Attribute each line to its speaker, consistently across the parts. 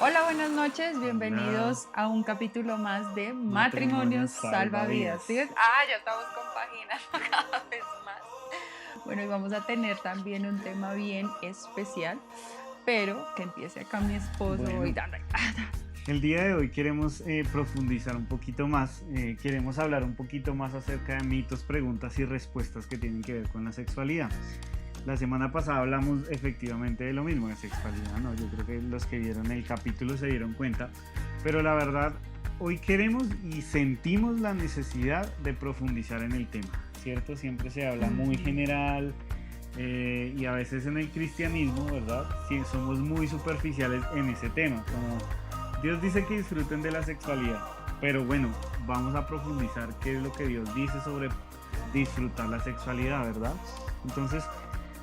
Speaker 1: Hola, buenas noches,
Speaker 2: Hola,
Speaker 1: bienvenidos a un capítulo más de
Speaker 2: matrimonio
Speaker 1: Matrimonios Salvavidas. ¿Sí
Speaker 2: salvavidas.
Speaker 1: ves? Ya estamos compaginando cada vez más. Bueno, y vamos a tener también un tema bien especial, pero que empiece acá mi esposo y
Speaker 2: Bueno,
Speaker 1: dale.
Speaker 2: el día de hoy queremos profundizar un poquito más, queremos hablar un poquito más acerca de mitos, preguntas y respuestas que tienen que ver con la sexualidad. La semana pasada hablamos efectivamente de lo mismo, de sexualidad, ¿no? Yo creo que los que vieron el capítulo se dieron cuenta, pero la verdad, hoy queremos y sentimos la necesidad de profundizar en el tema, ¿cierto? Siempre se habla muy
Speaker 1: Ujú.
Speaker 2: general, y a veces en el cristianismo, ¿verdad? Sí, somos muy superficiales en ese tema, como Dios dice que disfruten de la sexualidad, pero bueno, vamos a profundizar qué es lo que Dios dice sobre disfrutar la sexualidad, ¿verdad? Entonces,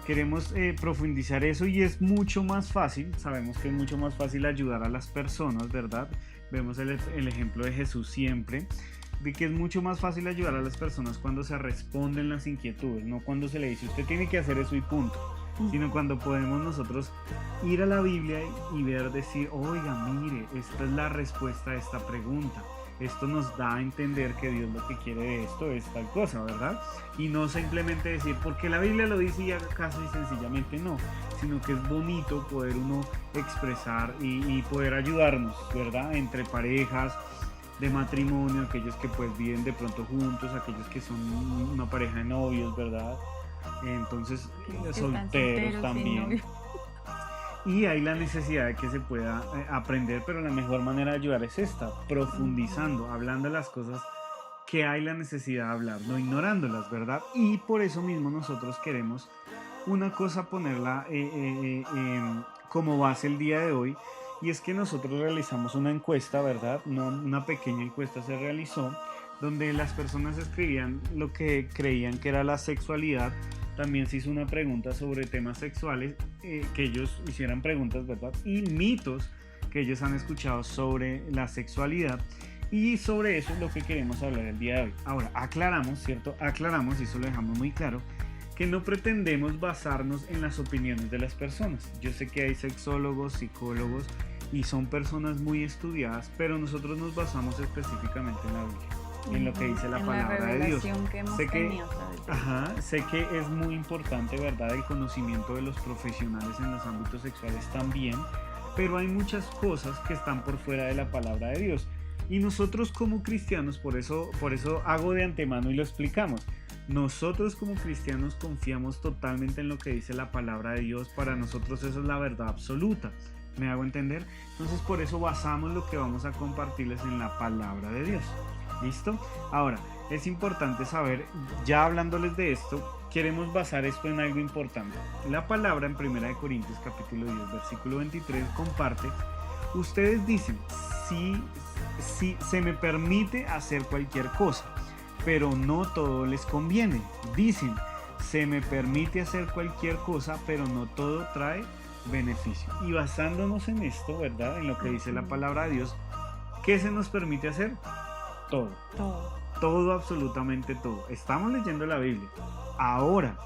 Speaker 2: queremos profundizar eso y es mucho más fácil, sabemos que es mucho más fácil ayudar a las personas, ¿verdad? Vemos el ejemplo de Jesús siempre, de que es mucho más fácil ayudar a las personas cuando se responden las inquietudes, no cuando se le dice usted tiene que hacer eso y punto, sino cuando podemos nosotros ir a la Biblia y ver, decir, oiga, mire, esta es la respuesta a esta pregunta. Esto nos da a entender que Dios lo que quiere de esto es tal cosa, ¿verdad? Y no simplemente decir, porque la Biblia lo dice y haga caso y sencillamente no, sino que es bonito poder uno expresar y poder ayudarnos, ¿verdad? Entre parejas, de matrimonio, aquellos que pues viven de pronto juntos, aquellos que son una pareja de novios, ¿verdad? Entonces,
Speaker 1: Aquellos que están
Speaker 2: solteros
Speaker 1: solteros sin
Speaker 2: también.
Speaker 1: novio.
Speaker 2: Y hay la necesidad de que se pueda aprender, pero la mejor manera de ayudar es esta,
Speaker 1: Ujú.
Speaker 2: profundizando, hablando de las cosas que hay la necesidad de hablar, no ignorándolas, ¿verdad? Y por eso mismo nosotros queremos una cosa ponerla como base el día de hoy, y es que nosotros realizamos una encuesta, ¿verdad? Una pequeña encuesta se realizó donde las personas escribían lo que creían que era la sexualidad. También se hizo una pregunta sobre temas sexuales, que ellos hicieran preguntas, ¿verdad? Y mitos que ellos han escuchado sobre la sexualidad. Y sobre eso es lo que queremos hablar el día de hoy. Ahora, aclaramos, ¿cierto? Aclaramos, y eso lo dejamos muy claro, que no pretendemos basarnos en las opiniones de las personas. Yo sé que hay sexólogos, psicólogos y son personas muy estudiadas, pero nosotros nos basamos específicamente en la Biblia, en lo que
Speaker 1: Ujú.
Speaker 2: dice la
Speaker 1: En la
Speaker 2: palabra de Dios.
Speaker 1: revelación que hemos
Speaker 2: Sé que,
Speaker 1: tenido a través de Dios.
Speaker 2: sé que es muy importante, ¿verdad? El conocimiento de los profesionales en los ámbitos sexuales también, pero hay muchas cosas que están por fuera de la palabra de Dios. Y nosotros como cristianos, por eso hago de antemano y lo explicamos. Nosotros como cristianos confiamos totalmente en lo que dice la palabra de Dios. Para nosotros eso es la verdad absoluta. ¿Me hago entender? Entonces por eso basamos lo que vamos a compartirles en la palabra de Dios. ¿Listo? Ahora, es importante saber, ya hablándoles de esto, queremos basar esto en algo importante. La palabra en 1 Corintios capítulo 10 versículo 23 comparte, ustedes dicen, si se me permite hacer cualquier cosa, pero no todo les conviene. Dicen, se me permite hacer cualquier cosa, pero no todo trae beneficio. Y basándonos en esto, ¿verdad? En lo que dice la
Speaker 1: Ujú.
Speaker 2: palabra de Dios, ¿qué se nos permite hacer? Todo.
Speaker 1: Todo.
Speaker 2: Todo, absolutamente todo. Estamos leyendo la Biblia. Ahora,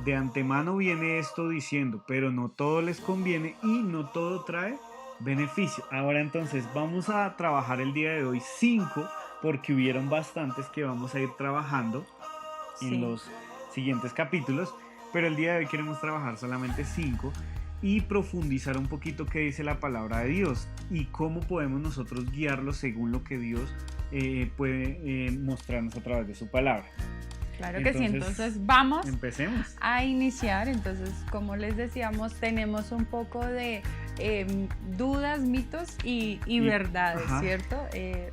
Speaker 2: de antemano viene esto diciendo, pero no todo les conviene y no todo trae beneficio. Ahora entonces vamos a trabajar el día de hoy 5 porque hubieron bastantes que vamos a ir trabajando en
Speaker 1: Sí.
Speaker 2: los siguientes capítulos, pero el día de hoy queremos trabajar solamente 5 y profundizar un poquito qué dice la palabra de Dios y cómo podemos nosotros guiarlo según lo que Dios puede mostrarnos a través de su palabra.
Speaker 1: Claro que sí,
Speaker 2: Entonces,
Speaker 1: entonces vamos
Speaker 2: empecemos.
Speaker 1: a iniciar. Entonces, como les decíamos, tenemos un poco de dudas, mitos y
Speaker 2: Y,
Speaker 1: verdades,
Speaker 2: ajá,
Speaker 1: ¿cierto?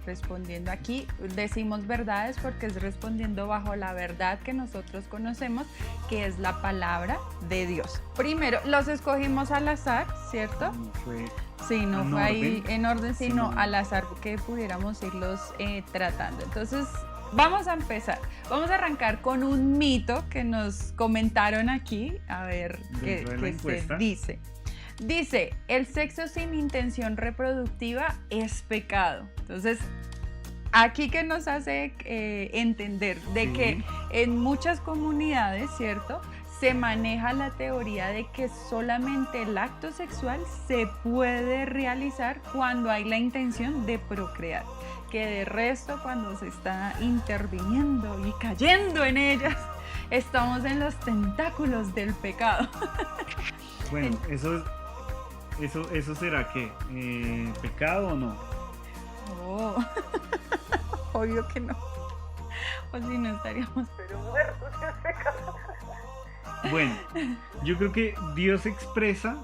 Speaker 1: Respondiendo aquí, decimos verdades porque es respondiendo bajo la verdad que nosotros conocemos, que es la palabra de Dios. Primero, los escogimos al azar, ¿cierto?
Speaker 2: no fue
Speaker 1: Sí, no
Speaker 2: en
Speaker 1: fue ahí
Speaker 2: orden,
Speaker 1: en orden, sino
Speaker 2: sino
Speaker 1: al azar que pudiéramos irlos tratando. Entonces, vamos a empezar. Vamos a arrancar con un mito que nos comentaron aquí, a ver qué,
Speaker 2: dentro de la
Speaker 1: qué se
Speaker 2: encuesta.
Speaker 1: dice. Dice, el sexo sin intención reproductiva es pecado. Entonces, aquí que nos hace entender de
Speaker 2: Sí.
Speaker 1: que en muchas comunidades, ¿cierto? Se maneja la teoría de que solamente el acto sexual se puede realizar cuando hay la intención de procrear, que de resto cuando se está interviniendo y cayendo en ellas, estamos en los tentáculos del pecado.
Speaker 2: Bueno, eso será que pecado o no.
Speaker 1: Oh, obvio que no. O si no estaríamos pero muertos del pecado.
Speaker 2: Bueno, yo creo que Dios expresa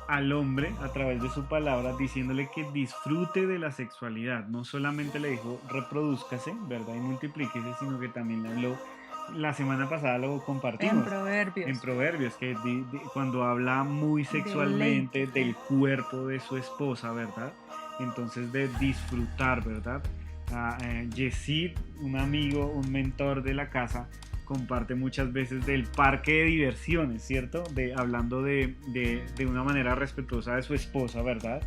Speaker 2: al hombre a través de su palabra diciéndole que disfrute de la sexualidad. No solamente le dijo reprodúzcase, ¿verdad? Y multiplíquese, sino que también le habló, la semana pasada lo compartimos. En Proverbios, que cuando habla muy sexualmente
Speaker 1: Deleite.
Speaker 2: del cuerpo de su esposa, ¿verdad? Entonces de disfrutar, ¿verdad? Yesid, un amigo, un mentor de la casa, comparte muchas veces del parque de diversiones, ¿cierto? Hablando de una manera respetuosa de su esposa, ¿verdad?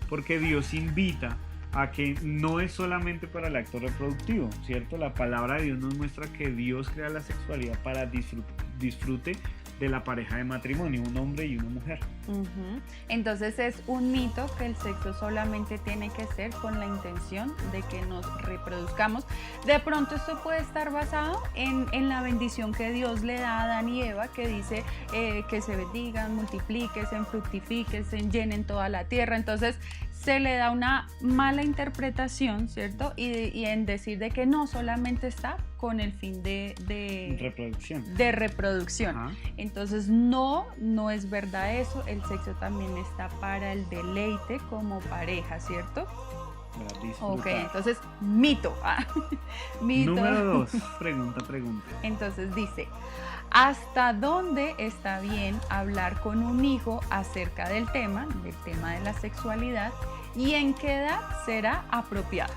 Speaker 2: Porque Dios invita a que no es solamente para el acto reproductivo, ¿cierto? La palabra de Dios nos muestra que Dios crea la sexualidad para disfrute de la pareja de matrimonio, un hombre y una mujer.
Speaker 1: Uh-huh. Entonces es un mito que el sexo solamente tiene que ser con la intención de que nos reproduzcamos. De pronto esto puede estar basado en la bendición que Dios le da a Adán y Eva, que dice que se bendigan, multiplíquense, fructifíquense, llenen toda la tierra. Entonces se le da una mala interpretación, ¿cierto? Y en decir de que no solamente está con el fin de reproducción.
Speaker 2: Ajá.
Speaker 1: Entonces no es verdad eso. El sexo también está para el deleite como pareja, ¿cierto?
Speaker 2: Para disfrutar.
Speaker 1: Ok, entonces mito. Mito.
Speaker 2: Número 2, pregunta.
Speaker 1: Entonces dice, ¿hasta dónde está bien hablar con un hijo acerca del tema de la sexualidad y en qué edad será apropiado?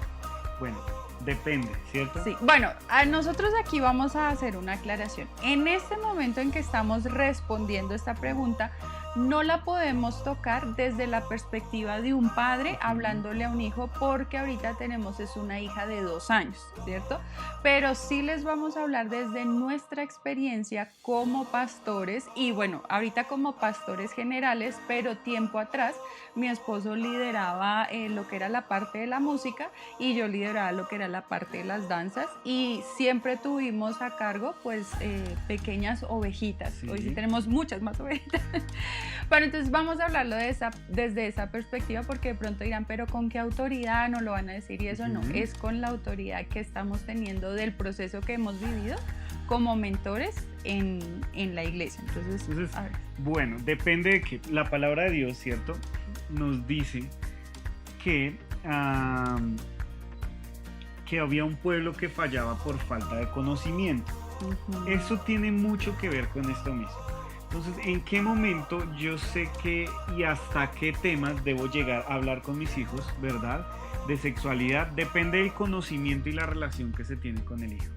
Speaker 2: Bueno, depende, ¿cierto?
Speaker 1: Sí, bueno, nosotros aquí vamos a hacer una aclaración. En este momento en que estamos respondiendo esta pregunta, no la podemos tocar desde la perspectiva de un padre hablándole a un hijo, porque ahorita tenemos una hija de 2 años, ¿cierto? Pero sí les vamos a hablar desde nuestra experiencia como pastores y bueno, ahorita como pastores generales, pero tiempo atrás mi esposo lideraba lo que era la parte de la música y yo lideraba lo que era la parte de las danzas y siempre tuvimos a cargo pues pequeñas ovejitas.
Speaker 2: Sí.
Speaker 1: Hoy sí tenemos muchas más ovejitas. Bueno, entonces vamos a hablarlo desde esa perspectiva porque de pronto dirán, pero ¿con qué autoridad no lo van a decir? Y eso no, es con la autoridad que estamos teniendo del proceso que hemos vivido como mentores en la iglesia. Entonces a ver.
Speaker 2: Bueno, depende de que la palabra de Dios, ¿cierto? Nos dice que había un pueblo que fallaba por falta de conocimiento.
Speaker 1: Uh-huh.
Speaker 2: Eso tiene mucho que ver con esto mismo. Entonces, ¿en qué momento yo sé que y hasta qué temas debo llegar a hablar con mis hijos, verdad? De sexualidad, depende del conocimiento y la relación que se tiene con el hijo.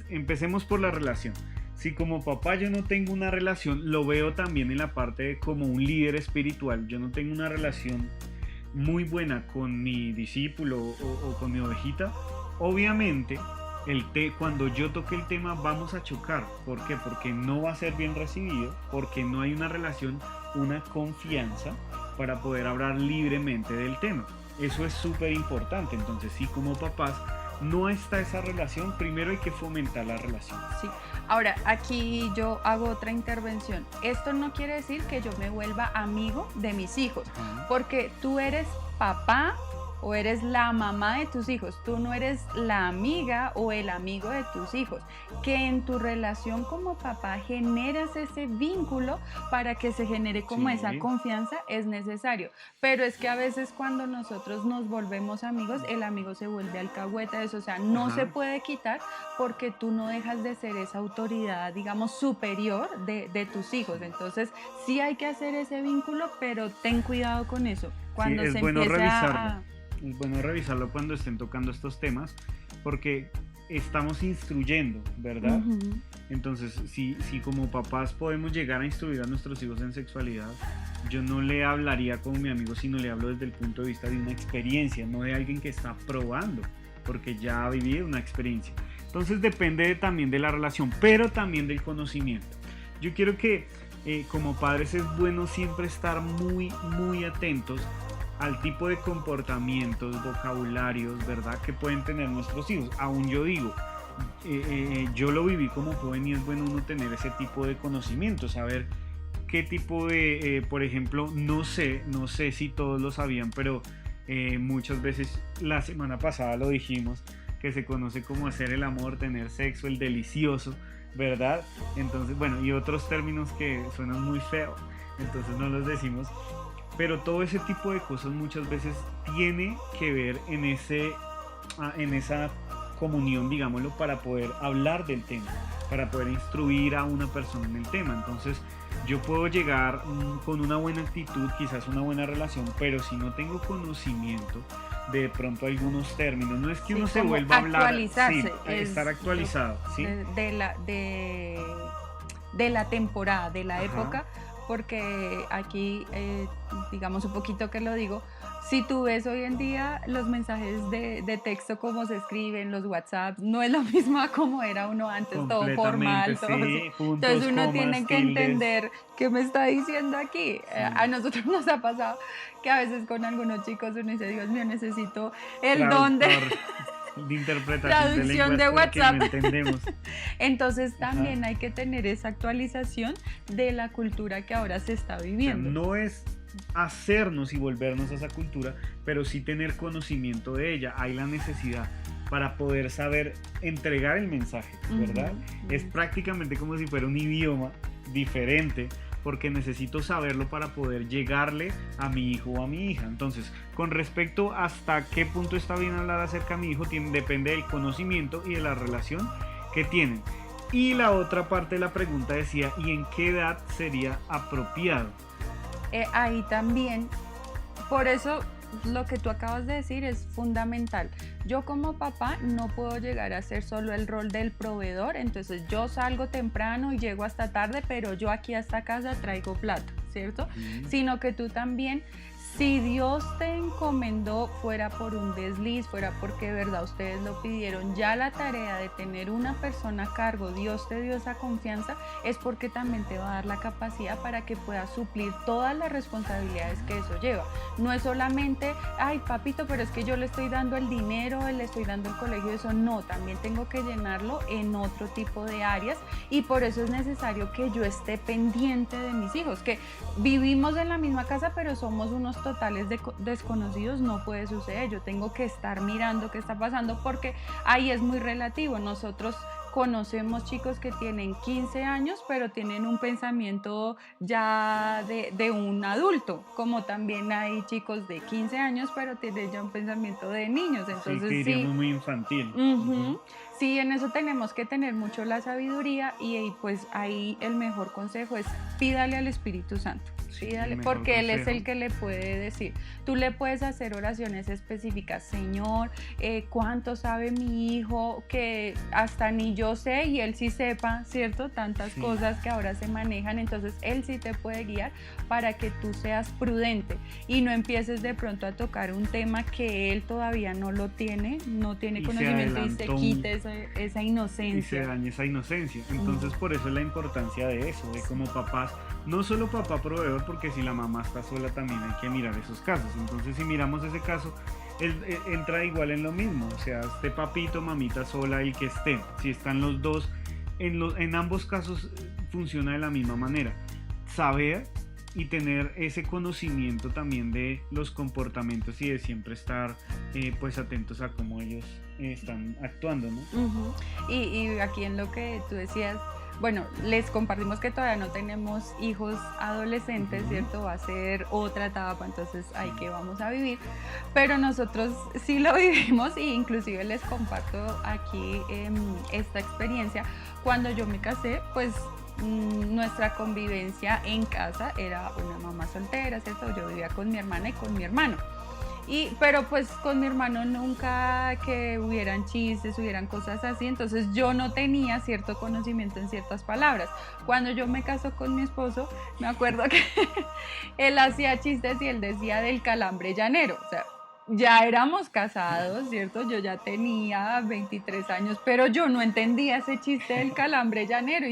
Speaker 2: Empecemos por la relación. Si como papá yo no tengo una relación, lo veo también en la parte de como un líder espiritual, yo no tengo una relación muy buena con mi discípulo o con mi ovejita, obviamente cuando yo toque el tema vamos a chocar. ¿Por qué? Porque no va a ser bien recibido, porque no hay una relación, una confianza para poder hablar libremente del tema. Eso es súper importante. Entonces, si como papás no está esa relación, primero hay que fomentar la relación.
Speaker 1: Sí. Ahora, aquí yo hago otra intervención. Esto no quiere decir que yo me vuelva amigo de mis hijos, porque tú eres papá o eres la mamá de tus hijos, tú no eres la amiga o el amigo de tus hijos. Que en tu relación como papá generas ese vínculo para que se genere como esa confianza es necesario. Pero es que a veces cuando nosotros nos volvemos amigos, el amigo se vuelve alcahueta de eso, o sea, no se puede quitar porque tú no dejas de ser esa autoridad, digamos, superior de tus hijos. Entonces, sí hay que hacer ese vínculo, pero ten cuidado con eso. Cuando
Speaker 2: es
Speaker 1: se
Speaker 2: bueno
Speaker 1: empieza
Speaker 2: Es bueno revisarlo cuando estén tocando estos temas porque estamos instruyendo, ¿verdad?
Speaker 1: Uh-huh.
Speaker 2: Entonces, si como papás podemos llegar a instruir a nuestros hijos en sexualidad, yo no le hablaría como mi amigo, sino le hablo desde el punto de vista de una experiencia, no de alguien que está probando porque ya viví una experiencia. Entonces depende también de la relación, pero también del conocimiento. Yo quiero que como padres es bueno siempre estar muy atentos al tipo de comportamientos, vocabularios, ¿verdad?, que pueden tener nuestros hijos. Aún yo digo, yo lo viví como joven y es bueno uno tener ese tipo de conocimiento, saber qué tipo de, por ejemplo, no sé si todos lo sabían, pero muchas veces, la semana pasada lo dijimos, que se conoce como hacer el amor, tener sexo, el delicioso, ¿verdad? Entonces, bueno, y otros términos que suenan muy feos, entonces no los decimos, pero todo ese tipo de cosas muchas veces tiene que ver en esa comunión, digámoslo, para poder hablar del tema, para poder instruir a una persona en el tema. Entonces yo puedo llegar con una buena actitud, quizás una buena relación, pero si no tengo conocimiento de pronto algunos términos, no es que uno se vuelva a hablar, sí, estar actualizado, ¿sí?
Speaker 1: de la temporada, de la época, porque aquí, digamos un poquito que lo digo, si tú ves hoy en día los mensajes de texto, cómo se escriben, los WhatsApp, no es lo mismo como era uno antes, todo formal, todo
Speaker 2: sí, puntos,
Speaker 1: entonces uno
Speaker 2: comas,
Speaker 1: tiene que
Speaker 2: tildes.
Speaker 1: entender qué me está diciendo aquí.
Speaker 2: Sí.
Speaker 1: A nosotros nos ha pasado que a veces con algunos chicos uno dice, Dios mío, necesito el don de
Speaker 2: interpretación
Speaker 1: traducción de WhatsApp.
Speaker 2: No entendemos.
Speaker 1: Entonces también hay que tener esa actualización de la cultura que ahora se está viviendo.
Speaker 2: O sea, no es hacernos y volvernos a esa cultura, pero sí tener conocimiento de ella. Hay la necesidad para poder saber entregar el mensaje, ¿verdad? Es prácticamente como si fuera un idioma diferente, porque necesito saberlo para poder llegarle a mi hijo o a mi hija. Entonces, con respecto hasta qué punto está bien hablar acerca de mi hijo, depende del conocimiento y de la relación que tienen. Y la otra parte de la pregunta decía, ¿y en qué edad sería apropiado?
Speaker 1: Ahí también, por eso lo que tú acabas de decir es fundamental. Yo como papá no puedo llegar a hacer solo el rol del proveedor, entonces yo salgo temprano y llego hasta tarde, pero yo aquí a esta casa traigo plata, ¿cierto? Sino que tú también, si Dios te encomendó, fuera por un desliz, fuera porque de verdad ustedes lo pidieron, ya la tarea de tener una persona a cargo, Dios te dio esa confianza, es porque también te va a dar la capacidad para que puedas suplir todas las responsabilidades que eso lleva. No es solamente, ay papito, pero es que yo le estoy dando el dinero, le estoy dando el colegio, eso no, también tengo que llenarlo en otro tipo de áreas y por eso es necesario que yo esté pendiente de mis hijos, que vivimos en la misma casa pero somos unos totales desconocidos, no puede suceder. Yo tengo que estar mirando qué está pasando porque ahí es muy relativo. Nosotros conocemos chicos que tienen 15 años pero tienen un pensamiento ya de un adulto, como también hay chicos de 15 años pero tienen ya un pensamiento de niños. Entonces
Speaker 2: sí, que diríamos muy infantil.
Speaker 1: Sí, en eso tenemos que tener mucho la sabiduría y pues ahí el mejor consejo es pídale al Espíritu Santo. Pídale, porque Él es el que le puede decir. Tú le puedes hacer oraciones específicas. Señor, ¿cuánto sabe mi hijo? Que hasta ni yo sé y Él sí sepa, ¿cierto? Tantas cosas que ahora se manejan. Entonces Él sí te puede guiar para que tú seas prudente y no empieces de pronto a tocar un tema que Él todavía no lo tiene, no tiene conocimiento y se quite esa inocencia.
Speaker 2: Y se daña esa inocencia. Entonces por eso es la importancia de eso, de como papás, no solo papá proveedor, porque si la mamá está sola también hay que mirar esos casos. Entonces si miramos ese caso, él entra igual en lo mismo, o sea, esté papito, mamita sola, el que esté, si están los dos, en ambos casos funciona de la misma manera. Saber y tener ese conocimiento también de los comportamientos y de siempre estar pues atentos a cómo ellos están actuando, ¿no?
Speaker 1: Y aquí en lo que tú decías, bueno, les compartimos que todavía no tenemos hijos adolescentes, ¿cierto? Va a ser otra etapa, entonces ahí que vamos a vivir, pero nosotros sí lo vivimos e inclusive les comparto aquí esta experiencia. Cuando yo me casé, pues nuestra convivencia en casa era una mamá soltera, ¿cierto? Yo vivía con mi hermana y con mi hermano. Pero pues con mi hermano nunca que hubieran chistes, hubieran cosas así, entonces yo no tenía cierto conocimiento en ciertas palabras. Cuando yo me caso con mi esposo, me acuerdo que él hacía chistes y él decía del calambre llanero, o sea, ya éramos casados, ¿cierto? Yo ya tenía 23 años, pero yo no entendía ese chiste del calambre llanero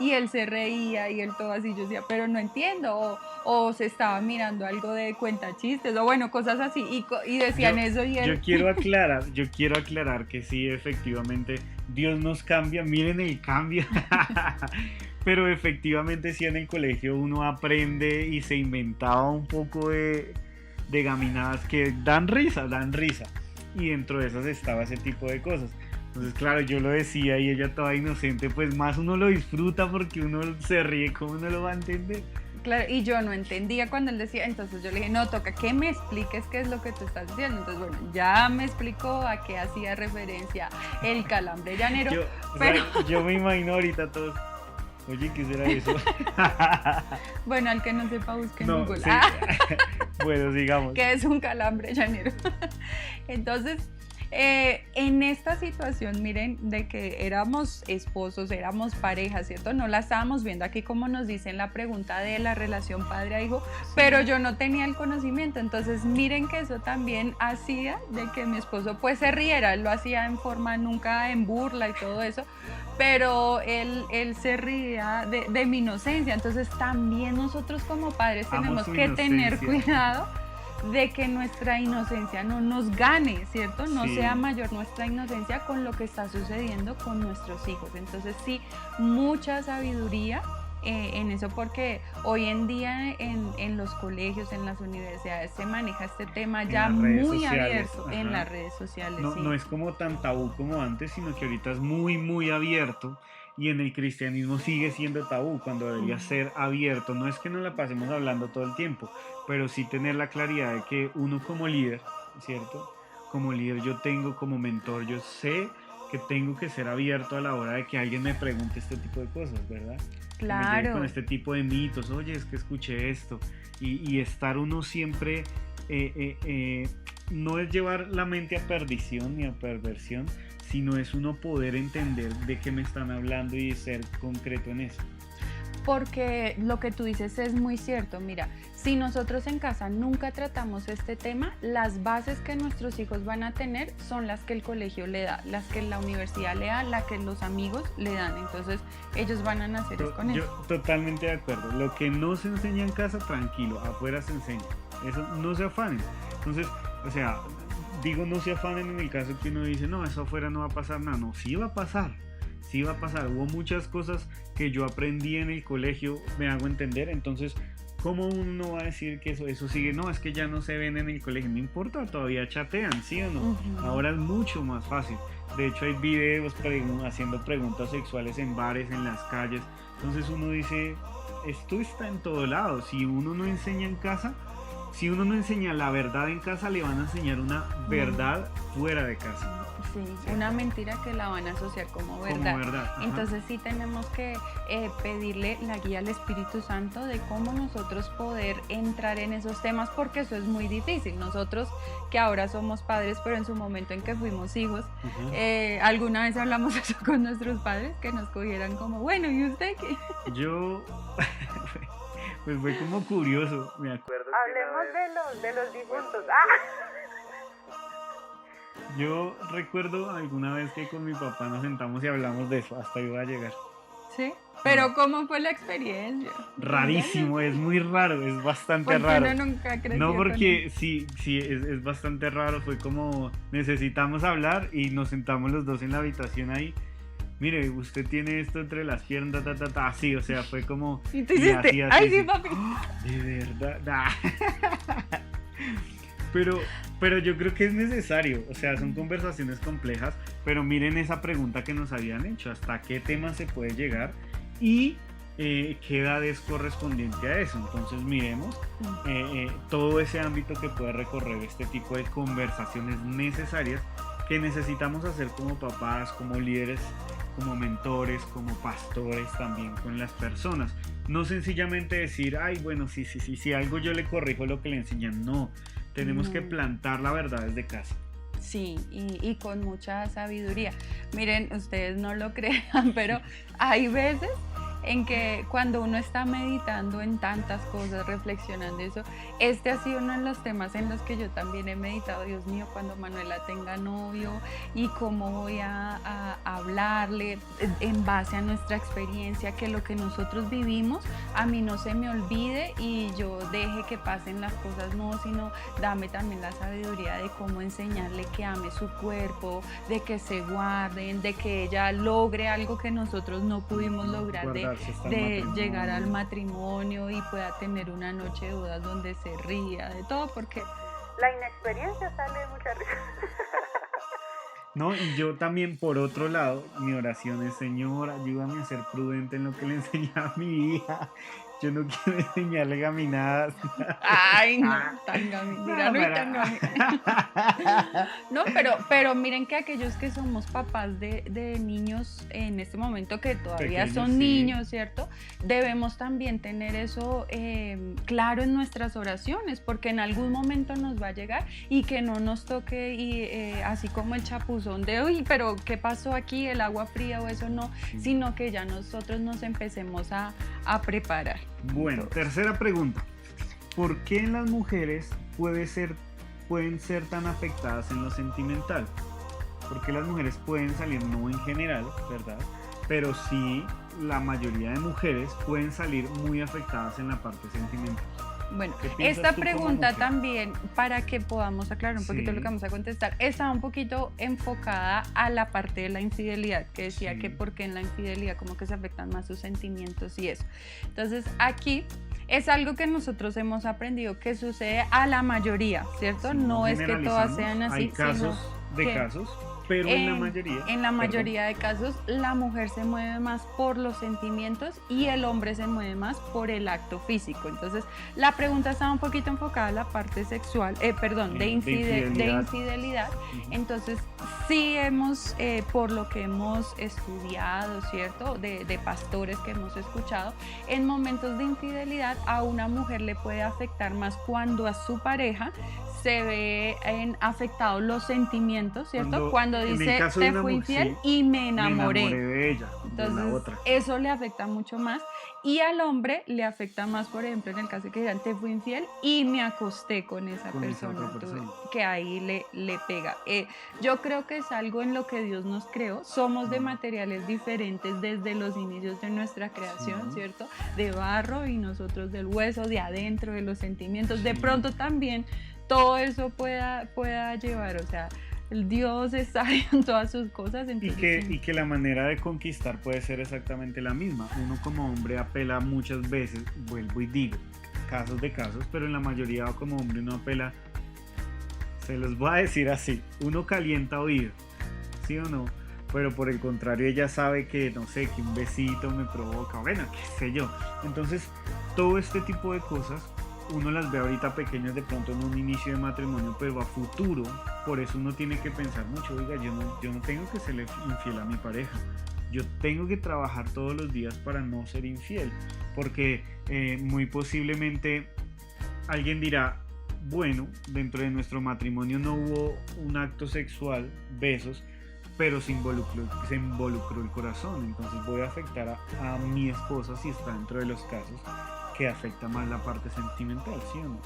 Speaker 1: y él se reía y él todo así, yo decía, pero no entiendo, o se estaba mirando algo de cuenta chistes, o bueno, cosas así, y decían
Speaker 2: Yo,
Speaker 1: eso y él,
Speaker 2: yo quiero aclarar que sí, efectivamente, Dios nos cambia, miren el cambio, pero efectivamente sí en el colegio uno aprende y se inventaba un poco de gaminadas que dan risa, y dentro de esas estaba ese tipo de cosas. Entonces, claro, yo lo decía y ella toda inocente, pues más uno lo disfruta porque uno se ríe, ¿cómo no lo va a entender?
Speaker 1: claro, y yo no entendía cuando él decía, entonces yo le dije, no, toca que me expliques qué es lo que tú estás diciendo. Entonces, bueno, ya me explicó a qué hacía referencia el calambre llanero,
Speaker 2: Yo, o sea,
Speaker 1: pero
Speaker 2: yo me imagino ahorita todos, oye, ¿qué será eso?
Speaker 1: bueno, al que no sepa, busque en
Speaker 2: No,
Speaker 1: Google.
Speaker 2: sí. Bueno, sigamos.
Speaker 1: Que es un calambre llanero. Entonces, en esta situación, miren, de que éramos esposos, éramos pareja, ¿cierto? No la estábamos viendo aquí como nos dice en la pregunta de la relación padre a hijo, pero yo no tenía el conocimiento. Entonces, miren que eso también hacía de que mi esposo pues se riera. Él lo hacía en forma, nunca en burla y todo eso, pero él se ría de mi inocencia. Entonces, también nosotros como padres
Speaker 2: Amo
Speaker 1: tenemos
Speaker 2: su
Speaker 1: que tener
Speaker 2: inocencia.
Speaker 1: cuidado de que nuestra inocencia no nos gane, ¿cierto? No
Speaker 2: Sí.
Speaker 1: sea mayor nuestra inocencia con lo que está sucediendo con nuestros hijos. Entonces sí, mucha sabiduría en eso, porque hoy en día en los colegios, en las universidades se maneja este tema
Speaker 2: En
Speaker 1: ya
Speaker 2: las redes
Speaker 1: muy
Speaker 2: sociales,
Speaker 1: abierto en
Speaker 2: ajá.
Speaker 1: las redes sociales.
Speaker 2: No,
Speaker 1: Sí.
Speaker 2: no es como tan tabú como antes, sino que ahorita es muy, muy abierto y en el cristianismo sigue siendo tabú cuando debería ser abierto. No es que nos la pasemos hablando todo el tiempo, pero sí tener la claridad de que uno como líder, ¿cierto? Como líder yo tengo, como mentor, yo sé que tengo que ser abierto a la hora de que alguien me pregunte este tipo de cosas, ¿verdad? Que me llegue con
Speaker 1: Claro.
Speaker 2: este tipo de mitos, oye, es que escuché esto, y estar uno siempre, no es llevar la mente a perdición ni a perversión, sino es uno poder entender de qué me están hablando y ser concreto en eso.
Speaker 1: Porque lo que tú dices es muy cierto. Mira, si nosotros en casa nunca tratamos este tema, las bases que nuestros hijos van a tener son las que el colegio le da, las que la universidad le da, las que los amigos le dan. Entonces, ellos van a nacer es con
Speaker 2: Yo
Speaker 1: eso.
Speaker 2: totalmente de acuerdo. Lo que no se enseña en casa, tranquilo, afuera se enseña. Eso no se afanen. Entonces, o sea, digo no se afanen en el caso que uno dice, no, eso afuera no va a pasar nada. No, sí va a pasar. Sí va a pasar. Hubo muchas cosas que yo aprendí en el colegio, me hago entender. Entonces, ¿cómo uno va a decir que eso sigue? No, es que ya no se ven en el colegio. No importa, todavía chatean, ¿sí o no?
Speaker 1: Ujú.
Speaker 2: Ahora es mucho más fácil. De hecho, hay videos haciendo preguntas sexuales en bares, en las calles. Entonces uno dice, esto está en todo lado. Si uno no enseña en casa, si uno no enseña la verdad en casa, le van a enseñar una verdad fuera de casa.
Speaker 1: Sí,
Speaker 2: ¿Sí?
Speaker 1: una mentira que la van a asociar como
Speaker 2: Como
Speaker 1: verdad.
Speaker 2: verdad. Ajá.
Speaker 1: Entonces sí tenemos que pedirle la guía al Espíritu Santo de cómo nosotros poder entrar en esos temas, porque eso es muy difícil. Nosotros que ahora somos padres, pero en su momento en que fuimos hijos,
Speaker 2: Ajá.
Speaker 1: alguna vez hablamos eso con nuestros padres, que nos cogieran como, bueno, ¿y usted qué?
Speaker 2: Yo, pues fue como curioso, me acuerdo.
Speaker 1: de los difuntos.
Speaker 2: Yo recuerdo alguna vez que con mi papá nos sentamos y hablamos de eso, hasta iba a llegar.
Speaker 1: Sí, pero ¿cómo fue la experiencia?
Speaker 2: Rarísimo, es muy raro, es bastante
Speaker 1: Porque
Speaker 2: raro.
Speaker 1: uno nunca creció
Speaker 2: No,
Speaker 1: con
Speaker 2: porque sí, sí, es bastante raro. Fue como necesitamos hablar y nos sentamos los dos en la habitación ahí. Mire, usted tiene esto entre las piernas, así, o sea, fue como.
Speaker 1: Y tú
Speaker 2: y
Speaker 1: hiciste,
Speaker 2: así,
Speaker 1: ay, sí,
Speaker 2: sí.
Speaker 1: papi.
Speaker 2: De verdad. Pero yo creo que es necesario, o sea, son conversaciones complejas, pero miren esa pregunta que nos habían hecho, ¿hasta qué tema se puede llegar? Y qué edad es correspondiente a eso. Entonces miremos todo ese ámbito que puede recorrer este tipo de conversaciones necesarias que necesitamos hacer como papás, como líderes, como mentores, como pastores también con las personas. No sencillamente decir, ay, bueno, si algo yo le corrijo lo que le enseñan. No, tenemos que plantar la verdad desde casa.
Speaker 1: Sí, y con mucha sabiduría. Miren, ustedes no lo crean, pero hay veces en que cuando uno está meditando en tantas cosas, reflexionando eso, este ha sido uno de los temas en los que yo también he meditado. Dios mío, cuando Manuela tenga novio y cómo voy a hablarle en base a nuestra experiencia, que lo que nosotros vivimos a mí no se me olvide y yo deje que pasen las cosas, no, sino dame también la sabiduría de cómo enseñarle que ame su cuerpo, de que se guarden, de que ella logre algo que nosotros no pudimos lograr, de llegar al matrimonio y pueda tener una noche de bodas donde se ría, de todo, porque la inexperiencia sale de mucha risa.
Speaker 2: No, y yo también, por otro lado, mi oración es: Señor, ayúdame a ser prudente en lo que le enseñé a mi hija. Yo no quiero enseñarle gaminadas.
Speaker 1: Ay, no, tan gaminera, no, tan gaminera. No, pero miren que aquellos que somos papás de niños en este momento, que todavía pequeños, son niños, ¿cierto? Debemos también tener eso claro en nuestras oraciones, porque en algún momento nos va a llegar y que no nos toque y, así como el chapuzón de, uy, pero ¿qué pasó aquí? El agua fría o eso no, sino que ya nosotros nos empecemos a preparar.
Speaker 2: Bueno, tercera pregunta. ¿Por qué las mujeres pueden ser tan afectadas en lo sentimental? Porque las mujeres pueden salir, no en general, ¿verdad? Pero sí, la mayoría de mujeres pueden salir muy afectadas en la parte sentimental.
Speaker 1: Bueno, esta pregunta también, para que podamos aclarar un poquito lo que vamos a contestar, está un poquito enfocada a la parte de la infidelidad, que decía que porque en la infidelidad como que se afectan más sus sentimientos y eso. Entonces aquí es algo que nosotros hemos aprendido que sucede a la mayoría, ¿cierto? No es que todas sean así.
Speaker 2: Hay casos de casos, pero en la mayoría
Speaker 1: de casos la mujer se mueve más por los sentimientos y el hombre se mueve más por el acto físico. Entonces la pregunta estaba un poquito enfocada a la parte sexual, de infidelidad. Entonces sí hemos, por lo que hemos estudiado, ¿cierto? De pastores que hemos escuchado, en momentos de infidelidad a una mujer le puede afectar más cuando a su pareja se ve afectados los sentimientos, ¿cierto? Cuando dice, te fui infiel y me enamoré
Speaker 2: de ella.
Speaker 1: Entonces,
Speaker 2: de la otra.
Speaker 1: Eso le afecta mucho más. Y al hombre le afecta más, por ejemplo, en el caso de que digan, te fui infiel y me acosté con esa persona, que ahí le pega. Yo creo que es algo en lo que Dios nos creó. Somos de materiales diferentes desde los inicios de nuestra creación, ¿cierto? De barro y nosotros del hueso, de adentro, de los sentimientos. De pronto también todo eso pueda llevar, o sea, el Dios es sabio en todas sus cosas. Entonces,
Speaker 2: y que la manera de conquistar puede ser exactamente la misma. Uno como hombre apela muchas veces, vuelvo y digo, casos de casos, pero en la mayoría como hombre uno apela, se los voy a decir así, uno calienta oído, ¿sí o no? Pero por el contrario ella sabe que, no sé, que un besito me provoca, bueno, qué sé yo. Entonces, todo este tipo de cosas uno las ve ahorita pequeñas de pronto en un inicio de matrimonio, pero a futuro, por eso uno tiene que pensar mucho, oiga, yo no tengo que serle infiel a mi pareja, yo tengo que trabajar todos los días para no ser infiel, porque muy posiblemente alguien dirá, bueno, dentro de nuestro matrimonio no hubo un acto sexual, besos, pero se involucró el corazón, entonces voy a afectar a mi esposa si está dentro de los casos que afecta más la parte sentimental, ¿sí o no?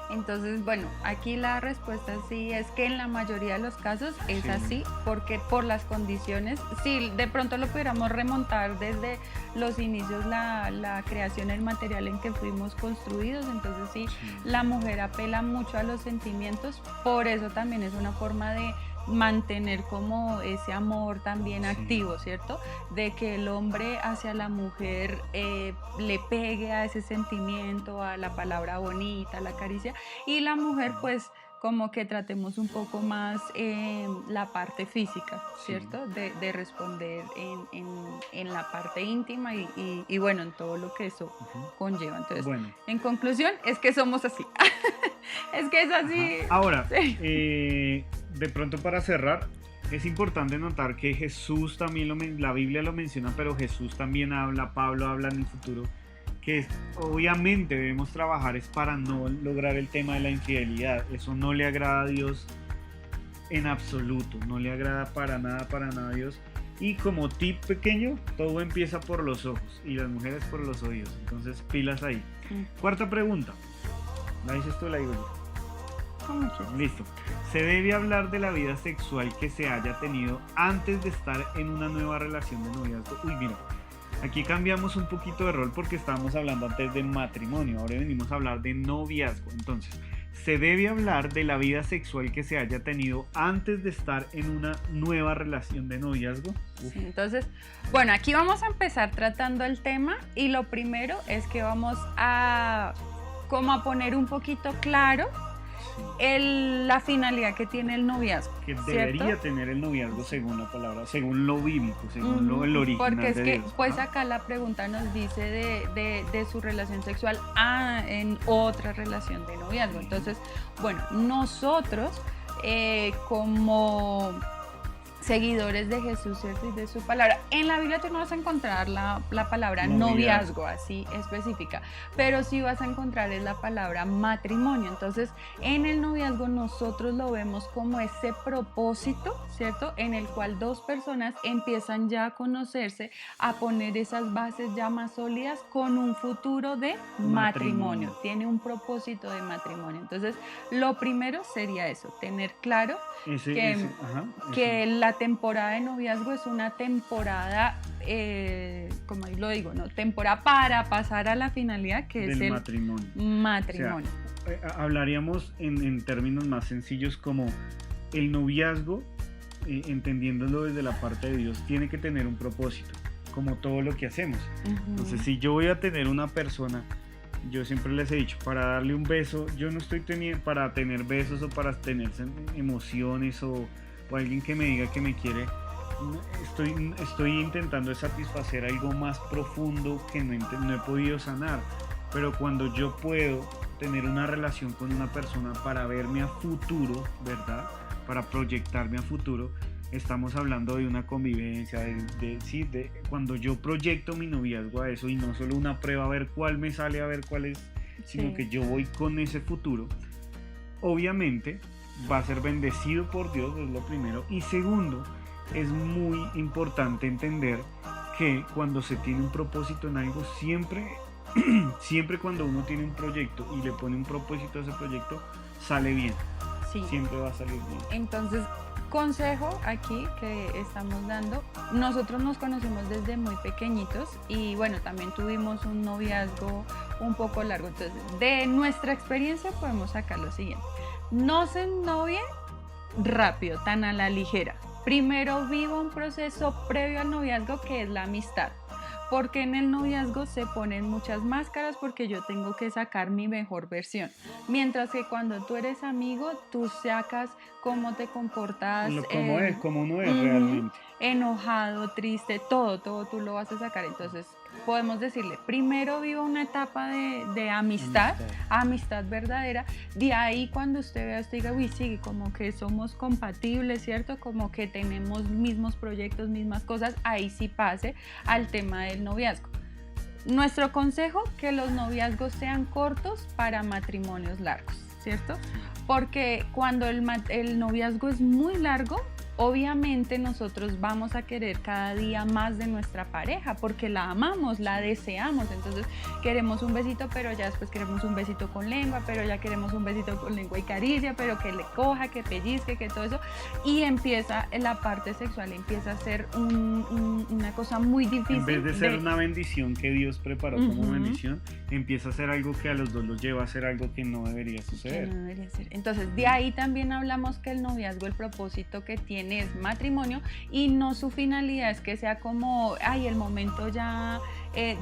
Speaker 1: Entonces, bueno, aquí la respuesta sí es que en la mayoría de los casos es así, porque por las condiciones, si de pronto lo pudiéramos remontar desde los inicios, la creación del material en que fuimos construidos, entonces sí, la mujer apela mucho a los sentimientos, por eso también es una forma de mantener como ese amor también activo, ¿cierto? De que el hombre hacia la mujer le pegue a ese sentimiento, a la palabra bonita, a la caricia, y la mujer pues como que tratemos un poco más la parte física, ¿cierto? De responder en la parte íntima y bueno, en todo lo que eso conlleva. Entonces, en conclusión, es que somos así. Es que es así.
Speaker 2: Ahora, de pronto para cerrar, es importante notar que Jesús también, la Biblia lo menciona, pero Jesús también habla, Pablo habla en el futuro, que obviamente debemos trabajar es para no lograr el tema de la infidelidad. Eso no le agrada a Dios en absoluto, no le agrada para nada a Dios. Y como tip pequeño, todo empieza por los ojos y las mujeres por los oídos. Entonces, pilas ahí. Cuarta pregunta. ¿La dices tú o la digo yo?
Speaker 1: ¿Cómo quieres?
Speaker 2: Listo. ¿Se debe hablar de la vida sexual que se haya tenido antes de estar en una nueva relación de noviazgo? Uy, mira, aquí cambiamos un poquito de rol porque estábamos hablando antes de matrimonio. Ahora venimos a hablar de noviazgo. Entonces, ¿se debe hablar de la vida sexual que se haya tenido antes de estar en una nueva relación de noviazgo?
Speaker 1: Sí, entonces, bueno, aquí vamos a empezar tratando el tema y lo primero es que vamos a como a poner un poquito claro la finalidad que tiene el noviazgo.
Speaker 2: Que
Speaker 1: ¿cierto?
Speaker 2: debería tener el noviazgo según la palabra, según lo bíblico, según el original
Speaker 1: porque es
Speaker 2: de
Speaker 1: que,
Speaker 2: Dios.
Speaker 1: pues acá la pregunta nos dice de su relación sexual en otra relación de noviazgo. Entonces, bueno, nosotros como seguidores de Jesús, ¿cierto? Y de su palabra. En la Biblia tú no vas a encontrar la palabra noviazgo así específica, pero sí vas a encontrar es la palabra matrimonio. Entonces, en el noviazgo nosotros lo vemos como ese propósito, ¿cierto? En el cual dos personas empiezan ya a conocerse, a poner esas bases ya más sólidas con un futuro de matrimonio. Tiene un propósito de matrimonio. Entonces, lo primero sería eso, tener claro que la temporada de noviazgo es una temporada, como lo digo, ¿no? Temporada para pasar a la finalidad que es el matrimonio.
Speaker 2: O sea, hablaríamos en términos más sencillos como el noviazgo, entendiéndolo desde la parte de Dios, tiene que tener un propósito, como todo lo que hacemos. Entonces, si yo voy a tener una persona, yo siempre les he dicho, para darle un beso, yo no estoy para tener besos o para tener emociones o alguien que me diga que me quiere, estoy intentando satisfacer algo más profundo que no he podido sanar. Pero cuando yo puedo tener una relación con una persona para verme a futuro, ¿verdad? Para proyectarme a futuro, estamos hablando de una convivencia, de cuando yo proyecto mi noviazgo a eso y no solo una prueba a ver cuál me sale, a ver cuál es, sino que yo voy con ese futuro, obviamente va a ser bendecido por Dios, es lo primero. Y segundo, es muy importante entender que cuando se tiene un propósito en algo, siempre cuando uno tiene un proyecto y le pone un propósito a ese proyecto, sale bien. Sí. Siempre va a salir bien.
Speaker 1: Entonces, consejo aquí que estamos dando, nosotros nos conocemos desde muy pequeñitos y bueno, también tuvimos un noviazgo un poco largo. Entonces, de nuestra experiencia podemos sacar lo siguiente. No se ennovien rápido, tan a la ligera. Primero viva un proceso previo al noviazgo que es la amistad. Porque en el noviazgo se ponen muchas máscaras porque yo tengo que sacar mi mejor versión. Mientras que cuando tú eres amigo, tú sacas cómo te comportas.
Speaker 2: Como uno es realmente.
Speaker 1: Enojado, triste, todo tú lo vas a sacar. Entonces podemos decirle, primero viva una etapa de amistad verdadera. De ahí cuando usted vea, usted diga, uy, sí, como que somos compatibles, ¿cierto? Como que tenemos mismos proyectos, mismas cosas, ahí sí pase al tema del noviazgo. Nuestro consejo, que los noviazgos sean cortos para matrimonios largos, ¿cierto? Porque cuando el noviazgo es muy largo, obviamente nosotros vamos a querer cada día más de nuestra pareja porque la amamos, la deseamos. Entonces queremos un besito, pero ya después queremos un besito con lengua, pero ya queremos un besito con lengua y caricia, pero que le coja, que pellizque, que todo eso. Y empieza la parte sexual, empieza a ser una cosa muy difícil.
Speaker 2: En vez de ser una bendición que Dios preparó como bendición, empieza a ser algo que a los dos los lleva a hacer algo que no debería suceder.
Speaker 1: Que no debería ser. Entonces de ahí también hablamos que el noviazgo, el propósito que tiene es matrimonio y no su finalidad es que sea como, el momento ya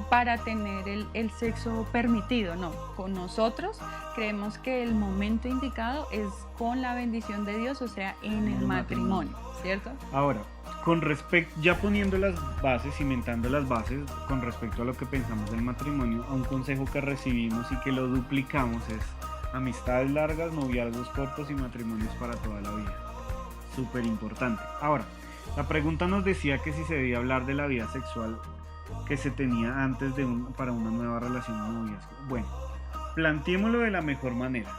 Speaker 1: para tener el sexo permitido, no. Con nosotros creemos que el momento indicado es con la bendición de Dios, o sea, en el matrimonio, ¿cierto?
Speaker 2: Ahora, con respecto, ya poniendo las bases, cimentando las bases con respecto a lo que pensamos del matrimonio, a un consejo que recibimos y que lo duplicamos es amistades largas, noviazgos cortos y matrimonios para toda la vida. Súper importante. Ahora, la pregunta nos decía que si se debía hablar de la vida sexual que se tenía antes para una nueva relación de noviazgo. Bueno, planteémoslo de la mejor manera.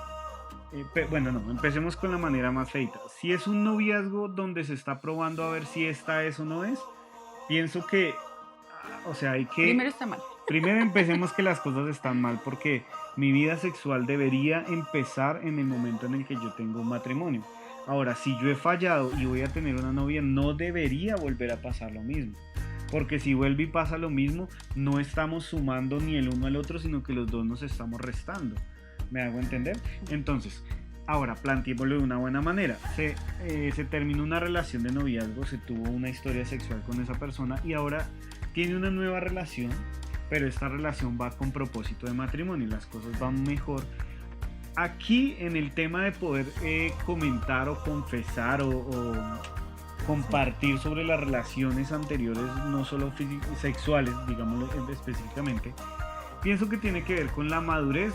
Speaker 2: Empecemos con la manera más feita. Si es un noviazgo donde se está probando a ver si esta es o no es, pienso que, o sea, hay que...
Speaker 1: Primero está mal.
Speaker 2: Primero empecemos que las cosas están mal porque mi vida sexual debería empezar en el momento en el que yo tengo un matrimonio. Ahora, si yo he fallado y voy a tener una novia, no debería volver a pasar lo mismo. Porque si vuelve y pasa lo mismo, no estamos sumando ni el uno al otro, sino que los dos nos estamos restando. ¿Me hago entender? Entonces, ahora planteémoslo de una buena manera. Se terminó una relación de noviazgo, se tuvo una historia sexual con esa persona y ahora tiene una nueva relación, pero esta relación va con propósito de matrimonio y las cosas van mejor. Aquí en el tema de poder comentar o confesar o compartir sobre las relaciones anteriores, no solo sexuales, digámoslo específicamente, pienso que tiene que ver con la madurez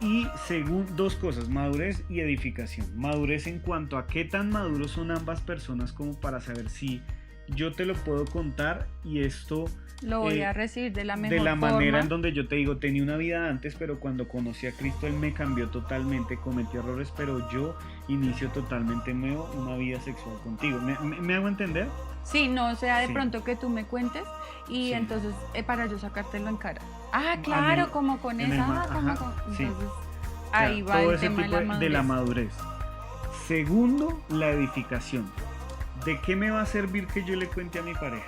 Speaker 2: y según dos cosas, madurez y edificación. Madurez en cuanto a qué tan maduros son ambas personas como para saber si yo te lo puedo contar y esto
Speaker 1: lo voy a recibir de la mejor
Speaker 2: de la
Speaker 1: forma.
Speaker 2: manera en donde yo te digo, tenía una vida antes, pero cuando conocí a Cristo Él me cambió totalmente, cometí errores, pero yo inicio totalmente nuevo una vida sexual contigo. ¿Me hago entender?
Speaker 1: Sí, no sea de
Speaker 2: Sí.
Speaker 1: pronto que tú me cuentes y
Speaker 2: Sí.
Speaker 1: entonces para yo sacártelo en cara. Ah, claro, como con
Speaker 2: en el
Speaker 1: esa, como
Speaker 2: ajá,
Speaker 1: con...
Speaker 2: sí.
Speaker 1: Entonces
Speaker 2: O sea,
Speaker 1: ahí va
Speaker 2: todo
Speaker 1: el
Speaker 2: ese
Speaker 1: tema
Speaker 2: tipo de la madurez. Segundo, la edificación. ¿De qué me va a servir que yo le cuente a mi pareja?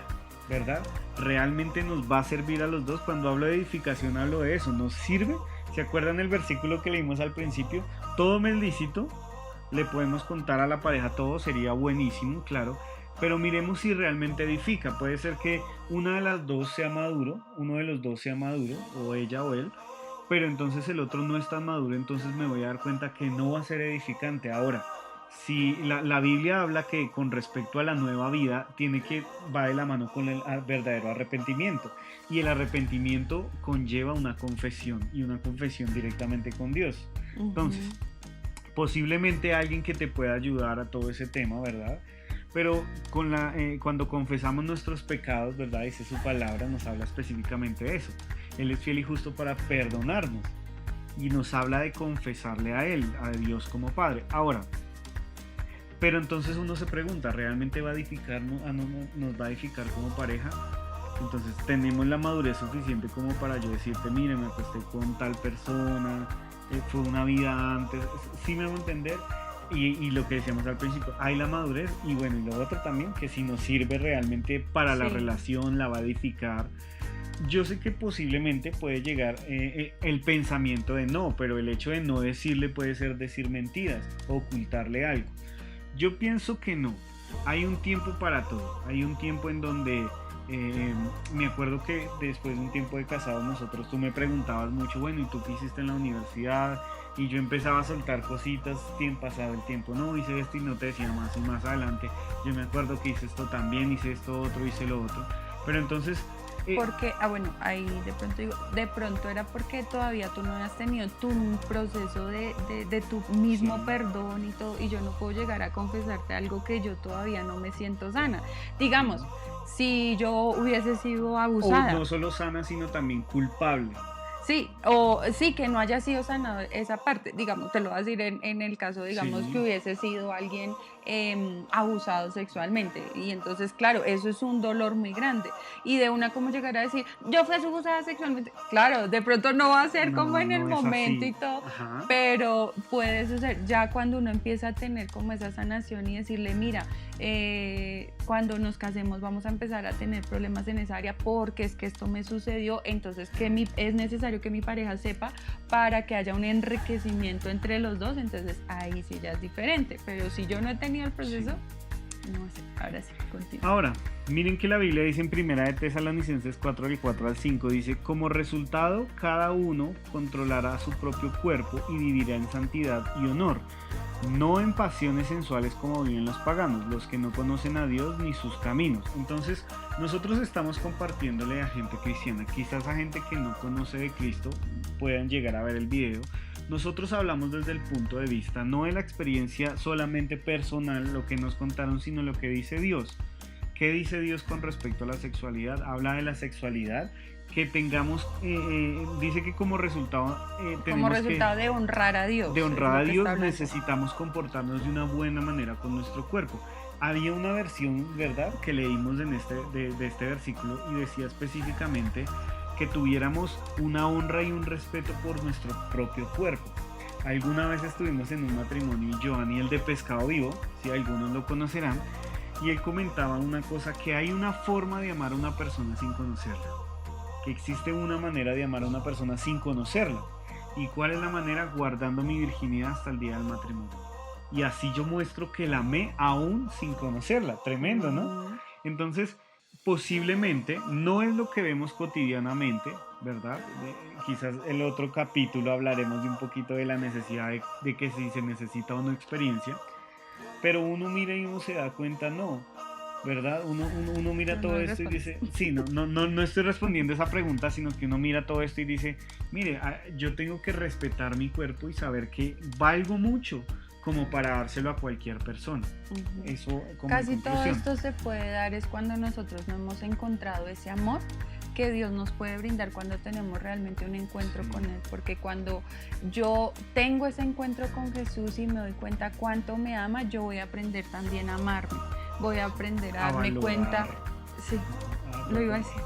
Speaker 2: ¿Verdad? ¿Realmente nos va a servir a los dos? Cuando hablo de edificación hablo de eso. ¿Nos sirve? ¿Se acuerdan el versículo que leímos al principio? Todo me es lícito, le podemos contar a la pareja todo, sería buenísimo, claro. Pero miremos si realmente edifica. Puede ser que una de las dos sea maduro, uno de los dos sea maduro, o ella o él, pero entonces el otro no es tan maduro, entonces me voy a dar cuenta que no va a ser edificante. Ahora, si la Biblia habla que con respecto a la nueva vida va de la mano con el verdadero arrepentimiento, y el arrepentimiento conlleva una confesión y una confesión directamente con Dios. Entonces, posiblemente alguien que te pueda ayudar a todo ese tema, ¿verdad? Pero cuando confesamos nuestros pecados, ¿verdad? Dice su palabra, nos habla específicamente de eso. Él es fiel y justo para perdonarnos y nos habla de confesarle a Él, a Dios como Padre. Ahora, pero entonces uno se pregunta, ¿realmente va a edificarnos, nos va a edificar como pareja? Entonces tenemos la madurez suficiente como para yo decirte, mire, me acosté con tal persona, fue una vida antes, ¿sí me hago entender? Y lo que decíamos al principio, hay la madurez y bueno, y lo otro también, que si nos sirve realmente para la relación, la va a edificar. Yo sé que posiblemente puede llegar el pensamiento de no, pero el hecho de no decirle puede ser decir mentiras, ocultarle algo. Yo pienso que no, hay un tiempo para todo, hay un tiempo en donde me acuerdo que después de un tiempo de casados nosotros, tú me preguntabas mucho, bueno, ¿y tú qué hiciste en la universidad? Y yo empezaba a soltar cositas, pasado el tiempo, no, hice esto y no te decía más, y más adelante yo me acuerdo que hice esto también, hice esto otro, hice lo otro, pero entonces...
Speaker 1: porque, bueno, ahí de pronto digo, de pronto era porque todavía tú no habías tenido tu proceso de tu mismo perdón y todo, y yo no puedo llegar a confesarte algo que yo todavía no me siento sana. Digamos, si yo hubiese sido abusada.
Speaker 2: O no solo sana, sino también culpable.
Speaker 1: Sí, o sí, que no haya sido sanado esa parte, digamos, te lo voy a decir en el caso, digamos, que hubiese sido alguien abusado sexualmente, y entonces, claro, eso es un dolor muy grande, y de una como llegar a decir, yo fui abusada sexualmente, claro, de pronto no va a ser como en el momento y todo, pero puede suceder, ya cuando uno empieza a tener como esa sanación y decirle, mira, cuando nos casemos vamos a empezar a tener problemas en esa área porque es que esto me sucedió, entonces que es necesario que mi pareja sepa para que haya un enriquecimiento entre los dos, entonces ahí sí ya es diferente, pero si yo no he tenido el proceso, no sé, ahora sí, continúo.
Speaker 2: Ahora, miren que la Biblia dice en 1 de Tesalonicenses 4, del 4 al 5, dice, como resultado, cada uno controlará su propio cuerpo y vivirá en santidad y honor, no en pasiones sensuales como viven los paganos, los que no conocen a Dios ni sus caminos. Entonces, nosotros estamos compartiéndole a gente cristiana, quizás a gente que no conoce de Cristo puedan llegar a ver el video. Nosotros hablamos desde el punto de vista, no de la experiencia solamente personal, lo que nos contaron, sino lo que dice Dios. ¿Qué dice Dios con respecto a la sexualidad? Habla de la sexualidad, que tengamos, dice que como resultado
Speaker 1: de honrar a Dios.
Speaker 2: De honrar a Dios necesitamos comportarnos de una buena manera con nuestro cuerpo. había una versión, ¿verdad?, que leímos de este versículo y decía específicamente que tuviéramos una honra y un respeto por nuestro propio cuerpo. Alguna vez estuvimos en un matrimonio, Joan y el de Pescado Vivo, si algunos lo conocerán, y él comentaba una cosa, que hay una forma de amar a una persona sin conocerla, que existe una manera de amar a una persona sin conocerla. ¿Y cuál es la manera? Guardando mi virginidad hasta el día del matrimonio. Y así yo muestro que la amé aún sin conocerla. Tremendo, ¿no? Entonces, posiblemente no es lo que vemos cotidianamente, ¿verdad? Quizás el otro capítulo hablaremos de un poquito de la necesidad de que si se necesita o no experiencia, pero uno mira y uno se da cuenta, no, ¿verdad? Uno mira todo esto y dice, sí, no estoy respondiendo esa pregunta, sino que uno mira todo esto y dice, mire, yo tengo que respetar mi cuerpo y saber que valgo mucho como para dárselo a cualquier persona. Eso como
Speaker 1: casi todo esto se puede dar es cuando nosotros no hemos encontrado ese amor que Dios nos puede brindar cuando tenemos realmente un encuentro con Él, porque cuando yo tengo ese encuentro con Jesús y me doy cuenta cuánto me ama, yo voy a aprender también a amarme, voy a aprender a darme cuenta, sí, lo iba a decir,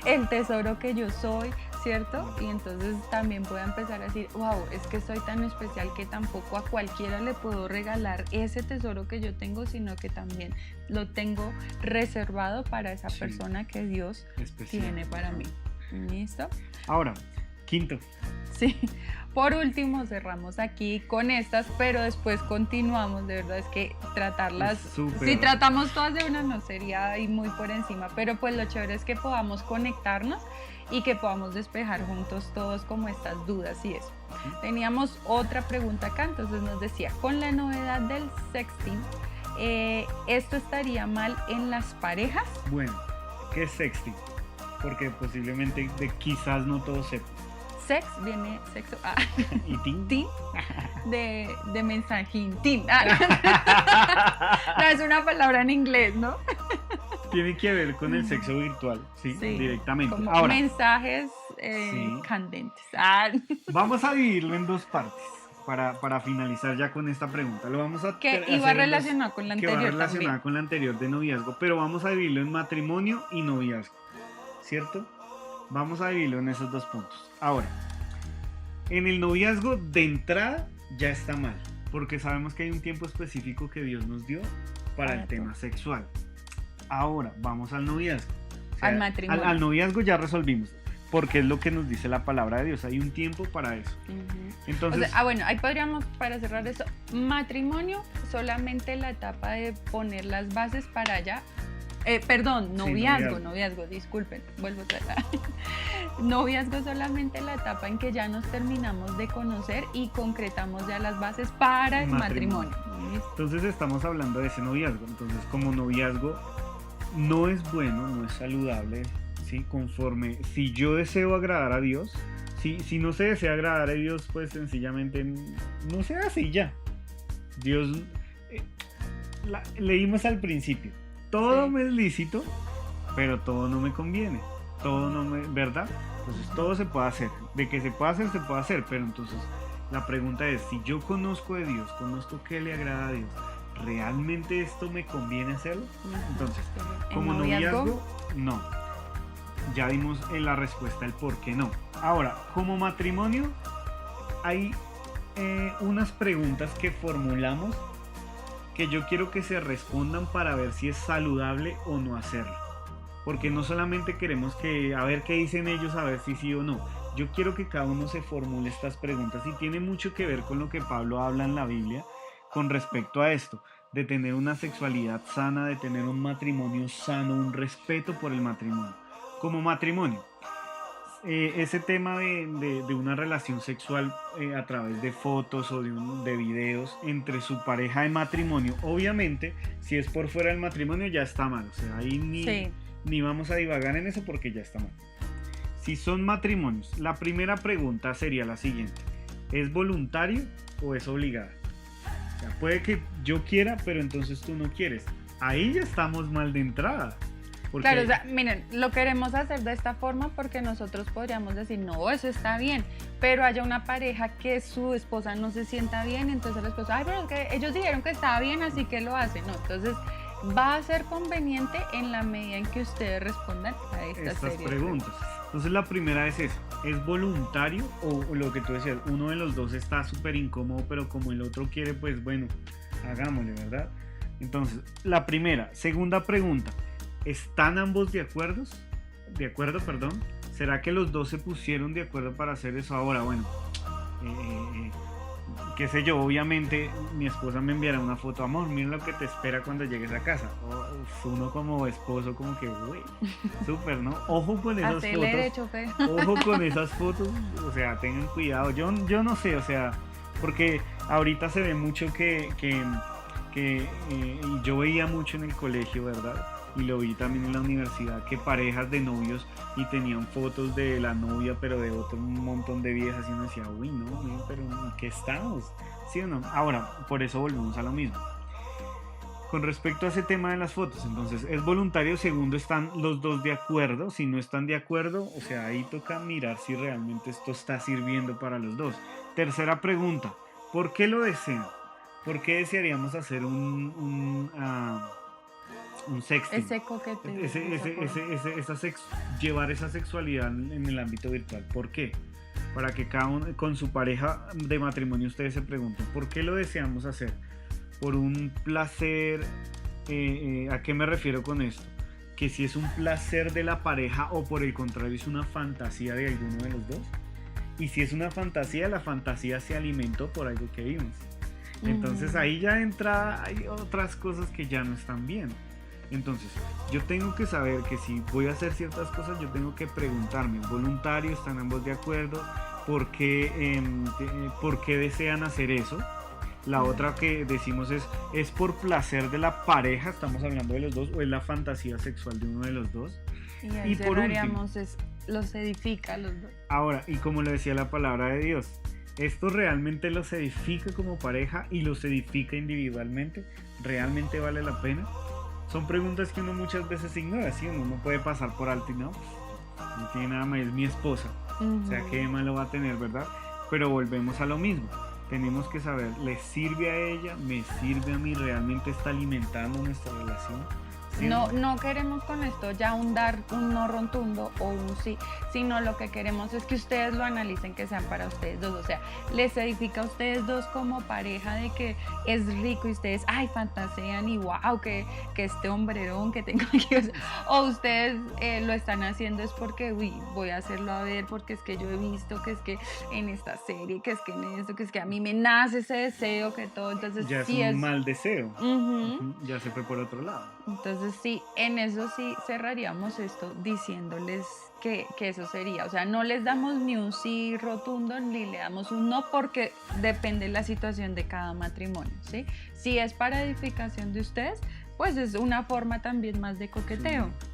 Speaker 1: el tesoro que yo soy, ¿cierto? Y entonces también voy a empezar a decir, wow, es que soy tan especial que tampoco a cualquiera le puedo regalar ese tesoro que yo tengo, sino que también lo tengo reservado para esa persona que Dios tiene para mí. ¿Listo?
Speaker 2: Ahora, quinto.
Speaker 1: Sí. Por último, cerramos aquí con estas, pero después continuamos. De verdad es que tratarlas, si tratamos todas de una no sería ahí muy por encima, pero pues lo chévere es que podamos conectarnos y que podamos despejar juntos todos como estas dudas y eso. Teníamos otra pregunta acá, entonces nos decía, con la novedad del sexting, ¿esto estaría mal en las parejas?
Speaker 2: Bueno, ¿qué es sexting? Porque posiblemente quizás no todos sepan.
Speaker 1: Sex viene sexo.
Speaker 2: ¿Y tin?
Speaker 1: Tin de mensajín. Tin. No, es una palabra en inglés, ¿no?
Speaker 2: Tiene que ver con el sexo virtual, sí. Directamente.
Speaker 1: Como ahora, mensajes candentes.
Speaker 2: Vamos a dividirlo en dos partes para finalizar ya con esta pregunta. Lo vamos a
Speaker 1: que iba relacionado con la anterior.
Speaker 2: Que va relacionada con la anterior de noviazgo, pero vamos a dividirlo en matrimonio y noviazgo, ¿cierto? Vamos a dividirlo en esos dos puntos. Ahora, en el noviazgo de entrada ya está mal, porque sabemos que hay un tiempo específico que Dios nos dio para el tema sexual. Ahora, vamos al noviazgo. O sea,
Speaker 1: al matrimonio.
Speaker 2: Al noviazgo ya resolvimos, porque es lo que nos dice la palabra de Dios. Hay un tiempo para eso. Entonces,
Speaker 1: o sea, bueno, ahí podríamos, para cerrar eso, matrimonio, solamente la etapa de poner las bases para allá. Noviazgo, disculpen, vuelvo a tratar. Noviazgo solamente la etapa en que ya nos terminamos de conocer y concretamos ya las bases para el matrimonio.
Speaker 2: Entonces estamos hablando de ese noviazgo. Entonces, como noviazgo no es bueno, no es saludable, ¿sí? Conforme, si yo deseo agradar a Dios, si no se desea agradar a Dios, pues sencillamente no se hace y ya. Dios, leímos al principio, todo me es lícito, pero todo no me conviene, todo no me, ¿verdad? Entonces todo se puede hacer, de que se puede hacer, pero entonces la pregunta es, si yo conozco de Dios, conozco qué le agrada a Dios, ¿realmente esto me conviene hacerlo? Entonces, como noviazgo, no. Ya dimos en la respuesta el por qué no. Ahora, como matrimonio, hay unas preguntas que formulamos que yo quiero que se respondan para ver si es saludable o no hacerlo. Porque no solamente queremos a ver qué dicen ellos, a ver si sí o no. Yo quiero que cada uno se formule estas preguntas y tiene mucho que ver con lo que Pablo habla en la Biblia con respecto a esto, de tener una sexualidad sana, de tener un matrimonio sano, un respeto por el matrimonio. Como matrimonio, ese tema de una relación sexual a través de fotos o de videos entre su pareja de matrimonio, obviamente, si es por fuera del matrimonio ya está mal, o sea, ahí ni vamos a divagar en eso porque ya está mal. Si son matrimonios, la primera pregunta sería la siguiente: ¿es voluntario o es obligada? O sea, puede que yo quiera, pero entonces tú no quieres. Ahí ya estamos mal de entrada. Porque,
Speaker 1: Claro, o sea, miren, lo queremos hacer de esta forma porque nosotros podríamos decir, no, eso está bien, pero haya una pareja que su esposa no se sienta bien, entonces la esposa, ay, pero es que ellos dijeron que estaba bien, así que lo hacen, no, entonces va a ser conveniente en la medida en que ustedes respondan a esta
Speaker 2: estas
Speaker 1: serie de
Speaker 2: preguntas. Entonces la primera es esa, ¿es voluntario o lo que tú decías, uno de los dos está súper incómodo, pero como el otro quiere, pues bueno, hagámosle, ¿verdad? Entonces, la primera. Segunda pregunta, ¿están ambos de acuerdo? ¿De acuerdo, perdón? ¿Será que los dos se pusieron de acuerdo para hacer eso ahora? Bueno, qué sé yo, obviamente mi esposa me enviará una foto, amor, mira lo que te espera cuando llegues a casa. Uno como esposo como que, güey, súper, ¿no? Ojo con esas
Speaker 1: Acelere,
Speaker 2: fotos.
Speaker 1: chofer.
Speaker 2: Ojo con esas fotos, o sea, tengan cuidado. Yo no sé, o sea, porque ahorita se ve mucho que yo veía mucho en el colegio, ¿verdad? Y lo vi también en la universidad, que parejas de novios y tenían fotos de la novia, pero de otro un montón de viejas, y uno decía, uy, no, pero ¿en qué estamos? ¿Sí o no? Ahora, por eso volvemos a lo mismo. Con respecto a ese tema de las fotos, entonces, ¿es voluntario? Segundo, ¿están los dos de acuerdo? Si no están de acuerdo, o sea, ahí toca mirar si realmente esto está sirviendo para los dos. Tercera pregunta, ¿por qué lo desean? ¿Por qué desearíamos hacer un sexting?
Speaker 1: Ese coqueteo.
Speaker 2: Llevar esa sexualidad en el ámbito virtual. ¿Por qué? Para que cada uno, con su pareja de matrimonio, ustedes se pregunten, ¿por qué lo deseamos hacer? ¿Por un placer? ¿A qué me refiero con esto? Que si es un placer de la pareja o por el contrario es una fantasía de alguno de los dos. Y si es una fantasía, la fantasía se alimentó por algo que vimos. Entonces ahí ya entra, hay otras cosas que ya no están bien. Entonces yo tengo que saber que si voy a hacer ciertas cosas, yo tengo que preguntarme, ¿es voluntario? ¿Están ambos de acuerdo? ¿Por qué desean hacer eso? La otra que decimos ¿es por placer de la pareja? ¿Estamos hablando de los dos? ¿O es la fantasía sexual de uno de los dos?
Speaker 1: Y ahí
Speaker 2: por último,
Speaker 1: los edifica a los dos.
Speaker 2: ahora, y como lo decía la palabra de Dios, ¿esto realmente los edifica como pareja y los edifica individualmente? ¿Realmente vale la pena? Son preguntas que uno muchas veces ignora, ¿sí? Uno no puede pasar por alto y no tiene nada más, es mi esposa. O sea, qué malo va a tener, ¿verdad? Pero volvemos a lo mismo. Tenemos que saber, ¿le sirve a ella? ¿Me sirve a mí? ¿Realmente está alimentando nuestra relación? ¿Sí?
Speaker 1: No queremos con esto ya dar un no rotundo o un sí, sino lo que queremos es que ustedes lo analicen, que sean para ustedes dos, o sea, les edifica a ustedes dos como pareja de que es rico y ustedes, ay, fantasean y wow, que este hombrerón que tengo aquí, o ustedes lo están haciendo es porque, uy, voy a hacerlo a ver, porque es que yo he visto que es que en esta serie, que es que en esto, que es que a mí me nace ese deseo, que todo, entonces
Speaker 2: ya
Speaker 1: sí
Speaker 2: es un mal deseo. Ya se fue por otro lado.
Speaker 1: Entonces sí, en eso sí cerraríamos esto diciéndoles que eso sería, o sea, no les damos ni un sí rotundo ni le damos un no porque depende de la situación de cada matrimonio, ¿sí? Si es para edificación de ustedes, pues es una forma también más de coqueteo.
Speaker 2: Sí.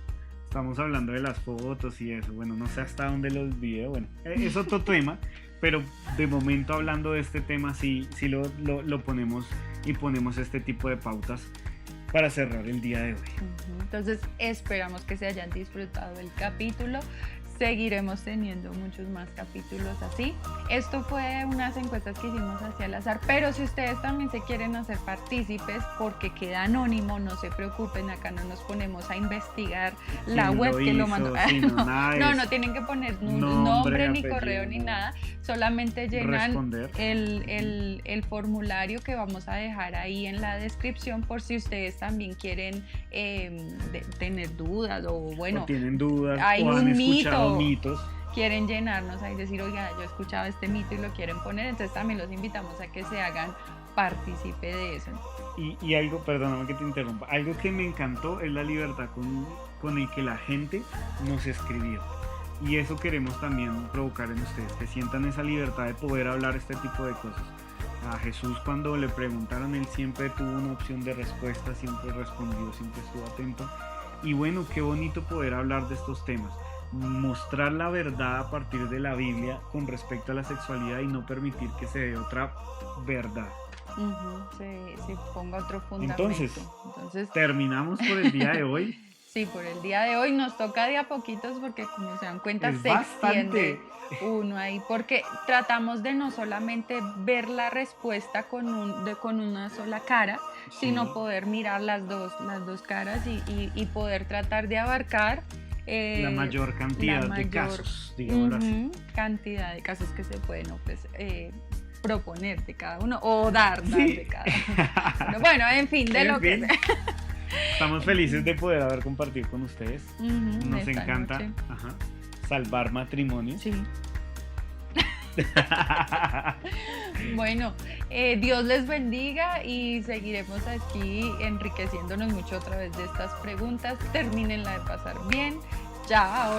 Speaker 2: Estamos hablando de las fotos y eso, bueno, no sé hasta dónde los videos, bueno, es otro tema, pero de momento hablando de este tema sí lo ponemos y ponemos este tipo de pautas para cerrar el día de hoy.
Speaker 1: Entonces esperamos que se hayan disfrutado el capítulo. Seguiremos teniendo muchos más capítulos así. Esto fue unas encuestas que hicimos hacia el azar, pero si ustedes también se quieren hacer partícipes, porque queda anónimo, no se preocupen, acá no nos ponemos a investigar la web que lo mandó. No tienen que poner nombre ni correo ni nada, solamente llenan el formulario que vamos a dejar ahí en la descripción por si ustedes también quieren tener dudas o bueno,
Speaker 2: o tienen dudas
Speaker 1: hay
Speaker 2: o han
Speaker 1: un
Speaker 2: escuchado mitos.
Speaker 1: Quieren llenarnos ahí, decir, oiga, yo he escuchado este mito y lo quieren poner, entonces también los invitamos a que se hagan partícipe de eso.
Speaker 2: Y algo, perdóname que te interrumpa, algo que me encantó es la libertad con el que la gente nos escribió. Y eso queremos también provocar en ustedes, que sientan esa libertad de poder hablar este tipo de cosas. A Jesús cuando le preguntaron, él siempre tuvo una opción de respuesta, siempre respondió, siempre estuvo atento. Y bueno, qué bonito poder hablar de estos temas. Mostrar la verdad a partir de la Biblia con respecto a la sexualidad y no permitir que se dé otra verdad.
Speaker 1: Se ponga otro fundamento.
Speaker 2: Entonces, terminamos por el día de hoy.
Speaker 1: Sí, por el día de hoy nos toca de a poquitos porque como se dan cuenta
Speaker 2: Es
Speaker 1: se extiende
Speaker 2: bastante.
Speaker 1: uno ahí porque tratamos de no solamente ver la respuesta con una sola cara, sino
Speaker 2: Sí,
Speaker 1: poder mirar las dos caras y poder tratar de abarcar
Speaker 2: la
Speaker 1: eh,
Speaker 2: mayor
Speaker 1: la
Speaker 2: cantidad de
Speaker 1: mayor
Speaker 2: casos, digámoslo así.
Speaker 1: cantidad de casos que se pueden ¿no? Pues, proponer de cada uno o dar
Speaker 2: Sí.
Speaker 1: de cada uno. Pero bueno, en fin, de
Speaker 2: En
Speaker 1: lo que
Speaker 2: fin, estamos felices de poder haber compartido con ustedes.
Speaker 1: Ujú,
Speaker 2: Nos
Speaker 1: esta
Speaker 2: encanta,
Speaker 1: noche.
Speaker 2: ajá, salvar matrimonios.
Speaker 1: Sí. Bueno, Dios les bendiga y seguiremos aquí enriqueciéndonos mucho a través de estas preguntas. Termínenla de pasar bien. Chao.